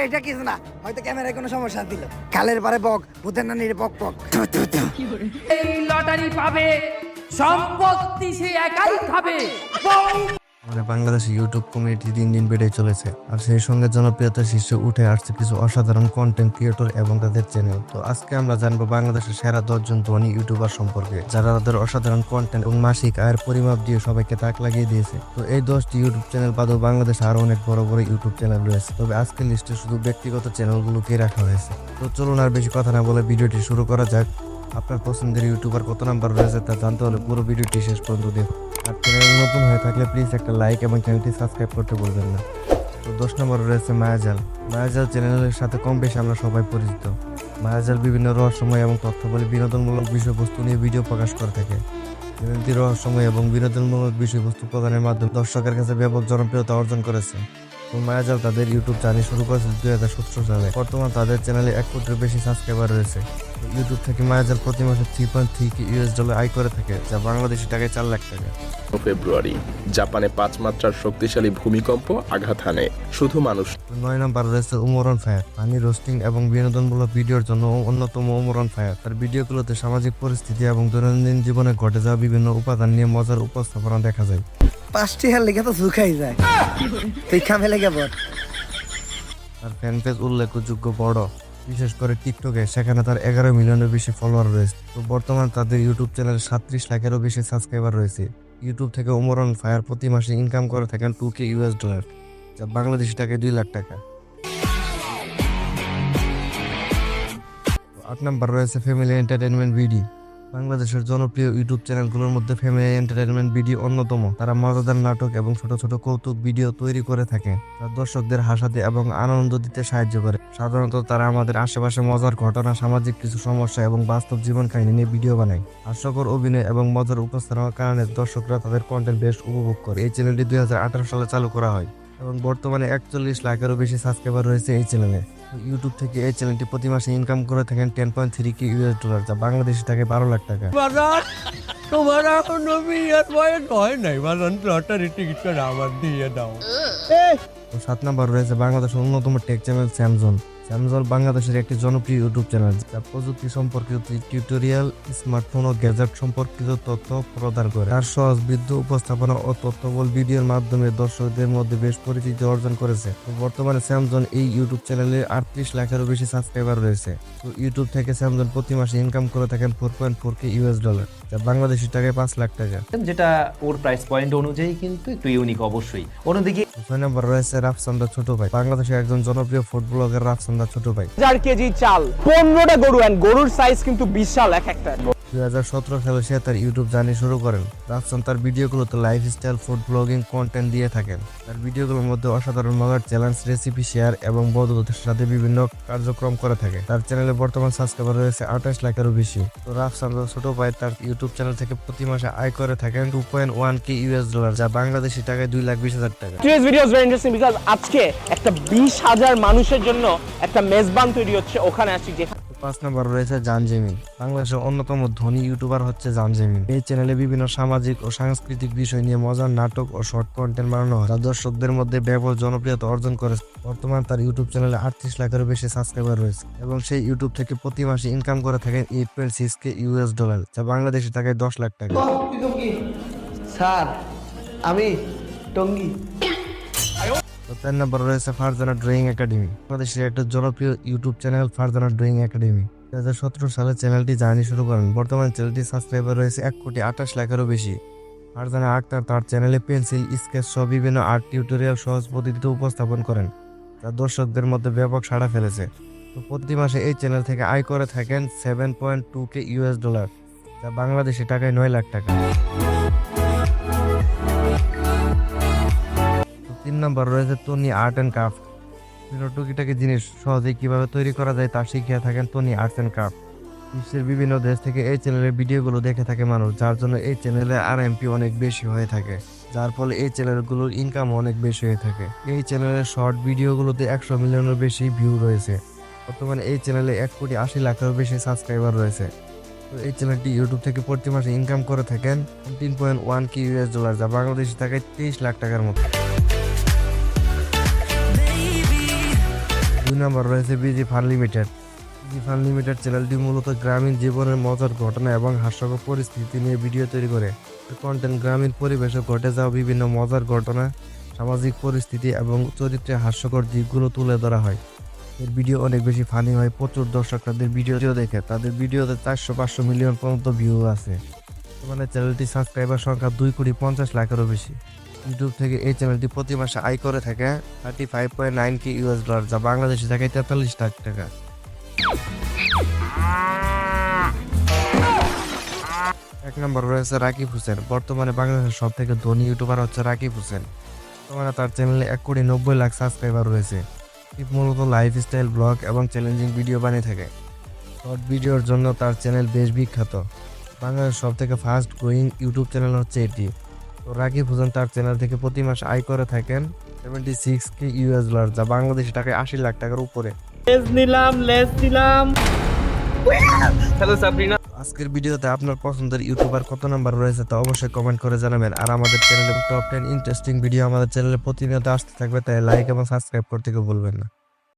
এটা কিছু না, হয়তো ক্যামেরায় কোনো সমস্যা দিল। খালের পারে বক, ভূতের নানির বক বক। এই লটারি পাবে, সম্পত্তি সে একাই খাবে। মানে বাংলাদেশে ইউটিউব কমিউনিটি দিন দিন বেড়ে চলেছে, আর সেই সঙ্গে জনপ্রিয়তার শীর্ষে উঠে আসছে কিছু অসাধারণ কন্টেন্ট ক্রিয়েটর এবং তাদের চ্যানেল। তো আজকে আমরা জানবো বাংলাদেশের সেরা 10 জন ধনী ইউটিউবার সম্পর্কে, যারা তাদের অসাধারণ কন্টেন্ট এবং মাসিক আয়ের পরিমাপ দিয়ে সবাইকে তাক লাগিয়ে দিয়েছে। তো এই 10টি ইউটিউব চ্যানেল বাদেও বাংলাদেশে আরো অনেক বড় বড় ইউটিউব চ্যানেল রয়েছে, তবে আজকের লিস্টে শুধু ব্যক্তিগত চ্যানেলগুলোকে রাখা হয়েছে। তো চলুন আর বেশি কথা না বলে ভিডিওটি শুরু করা যাক। আপনার পছন্দের ইউটিউবার কত নাম্বার রয়েছে তা জানতে হলে পুরো ভিডিওটি শেষ পর্যন্ত দেখুন। আর চ্যানেল নতুন হয়ে থাকলে প্লিজ একটা লাইক এবং চ্যানেলটি সাবস্ক্রাইব করতে ভুলবেন না। তো 10 নম্বরে রয়েছে মায়াজাল। মায়াজাল চ্যানেলের সাথে কম বেশি আমরা সবাই পরিচিত। মায়াজাল বিভিন্ন রহস্যময় এবং তথ্যবলী বিনোদনমূলক বিষয়বস্তু নিয়ে ভিডিও প্রকাশ করে থাকে। চ্যানেলটি রহস্যময় এবং বিনোদনমূলক বিষয়বস্তু প্রদানের মাধ্যমে দর্শকের কাছে ব্যাপক জনপ্রিয়তা অর্জন করেছে। তো মায়াজাল তাদের ইউটিউব জার্নি শুরু করেছে 2017 সালে। বর্তমানে তাদের চ্যানেলে 1 কোটির বেশি সাবস্ক্রাইবার রয়েছে। ইউটিউব থেকে মায়াজাল প্রতি মাসে $3.3 আয় করে থাকে, যা বাংলাদেশি টাকায় 4 লাখ টাকা। ফেব্রুয়ারি জাপানে 5 মাত্রার শক্তিশালী ভূমিকম্প আঘাত হানে শুধু মানুষ। 9 নম্বর রয়েছে উমর অন ফায়ার। পানি রোস্টিং এবং বিনোদনমূলক ভিডিওর জন্য অন্যতম উমর অন ফায়ার। তার ভিডিওগুলোতে সামাজিক পরিস্থিতি এবং দৈনন্দিন জীবনে ঘটে যাওয়া বিভিন্ন উপাদান নিয়ে মজার উপস্থাপনা দেখা যায়। 5টি হার লেগে তো ঝুঁকাই যায়, তুই কামে লেগে বল। তার ফ্যান পেজ উল্লেখযোগ্য বড়, বিশেষ করে টিকটকে, সেখানে তার 11 মিলিয়নের বেশি ফলোয়ার রয়েছে। তো বর্তমানে তাদের ইউটিউব চ্যানেলে 37 লাখেরও বেশি সাবস্ক্রাইবার রয়েছে। ইউটিউব থেকে উমর অন ফায়ার প্রতি মাসে ইনকাম করে থাকেন $2,000, যা বাংলাদেশি টাকায় 2 লাখ টাকা। 8 নম্বর রয়েছে ফ্যামিলি এন্টারটেইনমেন্ট ভিডি। বাংলাদেশের জনপ্রিয় ইউটিউব চ্যানেলগুলোর মধ্যে ফ্যামিলি এন্টারটেইনমেন্ট ভিডিও অন্যতম। তারা মজাদার নাটক এবং ছোট ছোট কৌতুক ভিডিও তৈরি করে থাকে, যা দর্শকদের হাসাতে এবং আনন্দ দিতে সাহায্য করে। সাধারণত তারা আমাদের আশেপাশে মজার ঘটনা, সামাজিক কিছু সমস্যা এবং বাস্তব জীবন কাহিনী নিয়ে ভিডিও বানায়। হাস্যকর অভিনয় এবং মজার উপস্থাপনার কারণে দর্শকরা তাদের কন্টেন্ট বেশ উপভোগ করে। এই চ্যানেলটি 2018 সালে চালু করা হয় এবং বর্তমানে 41 লাখেরও বেশি সাবস্ক্রাইবার রয়েছে এই চ্যানেলে। ইউটিউব থেকে এই চ্যানেলটি প্রতি মাসে ইনকাম করে থাকেন $10.3 যা বাংলাদেশি টাকায় 12 লাখ টাকা। তোমার এখনো বিয়ের বয়স হয় নাই, বাজান লটারি টিকিটটা আমার দিয়ে দাও। 7 নম্বর রয়েছে বাংলাদেশের অন্যতম টেক চ্যানেল স্যামজন। স্যামজন বাংলাদেশের একটি জনপ্রিয় ইউটিউব চ্যানেল, যা প্রযুক্তি সম্পর্কিত টিউটোরিয়াল, স্মার্টফোন ও গ্যাজেট সম্পর্কিত তথ্য প্রদান করে। তার সহজবৃদ্ধ উপস্থাপনা ও তথ্যবল ভিডিওর মাধ্যমে দর্শকদের মধ্যে বেশ পরিচিতি অর্জন করেছে। তো বর্তমানে স্যামজন এই ইউটিউব চ্যানেলে 38 লাখেরও বেশি সাবস্ক্রাইবার রয়েছে। তো ইউটিউব থেকে স্যামজন প্রতি মাসে ইনকাম করে থাকেন $4.4K, যা বাংলাদেশি টাকায় 5 লাখ টাকা। যেটা ওর প্রাইস পয়েন্ট অনুযায়ী কিন্তু একটু ইউনিক অবশ্যই। অন্যদিকে 6 নম্বর রয়েছে রাফসান্দা ছোট ভাই। বাংলাদেশের একজন জনপ্রিয় ফুড ব্লগার রাফসান্দা ছোট ভাই। 1000 কেজি চাল, 15টা গরু, এন্ড গরুর সাইজ কিন্তু বিশাল এক একটা। 2017 সালে সে তার ইউটিউব জার্নি শুরু করেন। রাফসান তার ভিডিওগুলোতে লাইফস্টাইল, ফুড ব্লগিং কন্টেন্ট দিয়ে থাকেন। তার ভিডিওগুলোর মধ্যে অসাধারণ মজার চ্যালেঞ্জ, রেসিপি শেয়ার এবং বন্ধুদের সাথে বিভিন্ন কার্যক্রম করে থাকে। তার চ্যানেলে বর্তমান সাবস্ক্রাইবার রয়েছে 28 লাখেরও বেশি। তো রাফসান ছোট ভাই তার ইউটিউব চ্যানেল থেকে প্রতি মাসে আয় করে থাকেন $2.1K, যা বাংলাদেশি টাকায় 2,20,000 টাকা। Today's video is very interesting because আজকে একটা 20,000 মানুষের জন্য একটা মেজবান তৈরি হচ্ছে, ওখানে আছি যেখানে। 5 নম্বর রয়েছে জানজেমিন। বাংলাদেশের অন্যতম ধনী ইউটিউবার হচ্ছে জানজেমিন। এই চ্যানেলে বিভিন্ন সামাজিক ও সাংস্কৃতিক বিষয় নিয়ে মজার নাটক ও শর্ট কন্টেন্ট বানানো হয়, যা দর্শকদের মধ্যে ব্যাপক জনপ্রিয়তা অর্জন করেছে। বর্তমানে তার ইউটিউব চ্যানেলে 38 লাখেরও বেশি সাবস্ক্রাইবার রয়েছে এবং সেই ইউটিউব থেকে প্রতি মাসে ইনকাম করে থাকেন $8.6K, যা বাংলাদেশি টাকায় 10 লাখ টাকা। স্যার আমি টঙ্গী। 4 নম্বর রয়েছে ফারজানা ড্রয়িং একাডেমি। বাংলাদেশের একটা জনপ্রিয় YouTube channel Farzana drawing academy. 2017 সালে চ্যানেলটি জার্নি শুরু করেন। বর্তমানে চ্যানেলটির সাবস্ক্রাইবার রয়েছে 1,28 লাখেরও বেশি। ফারজানা আক্তার তার চ্যানেলে পেন্সিল, স্কেচ সহ বিভিন্ন আর্ট টিউটোরিয়াল সহজ পদ্ধতিতে উপস্থাপন করেন, যা দর্শকদের মধ্যে ব্যাপক সাড়া ফেলেছে। তো প্রতি মাসে এই চ্যানেল থেকে আয় করে থাকেন $7.2K, যা বাংলাদেশি টাকায় 9 লাখ টাকা। 3 নম্বর রয়েছে টনি আর্ট অ্যান্ড ক্রাফট। বিভিন্ন টুকিটাকি জিনিস সহজেই কিভাবে তৈরি করা যায় তা শিখিয়ে থাকেন টনি আর্টস অ্যান্ড ক্রাফট। বিশ্বের বিভিন্ন দেশ থেকে এই চ্যানেলের ভিডিওগুলো দেখে থাকে মানুষ, যার জন্য এই চ্যানেলের RMP অনেক বেশি হয়ে থাকে, যার ফলে এই চ্যানেলগুলোর ইনকাম অনেক বেশি হয়ে থাকে। এই চ্যানেলের শর্ট ভিডিওগুলোতে 100 মিলিয়নের বেশি ভিউ রয়েছে। বর্তমানে এই চ্যানেলে 1,80,00,000-এরও বেশি সাবস্ক্রাইবার রয়েছে। তো এই চ্যানেলটি ইউটিউব থেকে প্রতি মাসে ইনকাম করে থাকেন $13.1K, যা বাংলাদেশি টাকায় 23 লাখ টাকার মতো। 2 নম্বর রয়েছে busy fun limited. Busy fun limited চ্যানেলটি মূলত গ্রামীণ জীবনের মজার ঘটনা এবং হাস্যকর পরিস্থিতি নিয়ে ভিডিও তৈরি করে। কন্টেন্ট গ্রামীণ পরিবেশে ঘটে যাওয়া বিভিন্ন মজার ঘটনা, সামাজিক পরিস্থিতি এবং চরিত্রের হাস্যকর দিকগুলো তুলে ধরা হয়। এর ভিডিও অনেক বেশি ফানি হয়, প্রচুর দর্শক তাদের ভিডিও দেখে। তাদের ভিডিওতে 400-500 মিলিয়ন পর্যন্ত ভিউ আছে। মানে চ্যানেলটি সাবস্ক্রাইবার সংখ্যা 2,50,00,000-এরও বেশি। ইউটিউব থেকে এই চ্যানেলটি প্রতি মাসে আয় করে থাকে $35.9K, যা বাংলাদেশে থাকে 43 লাখ টাকা। এক নম্বর রয়েছে রাকিব হোসেন। বর্তমানে বাংলাদেশের সব থেকে ধনী ইউটিউবার হচ্ছে রাকিব হোসেন। বর্তমানে তার চ্যানেলে 1,90,00,000 সাবস্ক্রাইবার রয়েছে। মূলত লাইফস্টাইল ব্লগ এবং চ্যালেঞ্জিং ভিডিও বানিয়ে থাকে। শর্ট ভিডিওর জন্য তার চ্যানেল বেশ বিখ্যাত। বাংলাদেশের সব থেকে ফাস্ট গ্রোয়িং ইউটিউব চ্যানেল হচ্ছে এটি। তো রাকিব হোসেন তার চ্যানেল থেকে প্রতি মাসে আয় করে থাকেন $76K, যা বাংলাদেশি টাকায় 80 লাখ টাকার উপরে। আজকের ভিডিওতে আপনার পছন্দের ইউটিউবার কত নাম্বার রয়েছে তা অবশ্যই কমেন্ট করে জানাবেন। আর আমাদের চ্যানেলে টপ 10 ইন্টারেস্টিং ভিডিও আমাদের চ্যানেলে প্রতিনিয়ত আসতে থাকবে, তাই লাইক এবং সাবস্ক্রাইব করতে কেউ ভুলবেন না।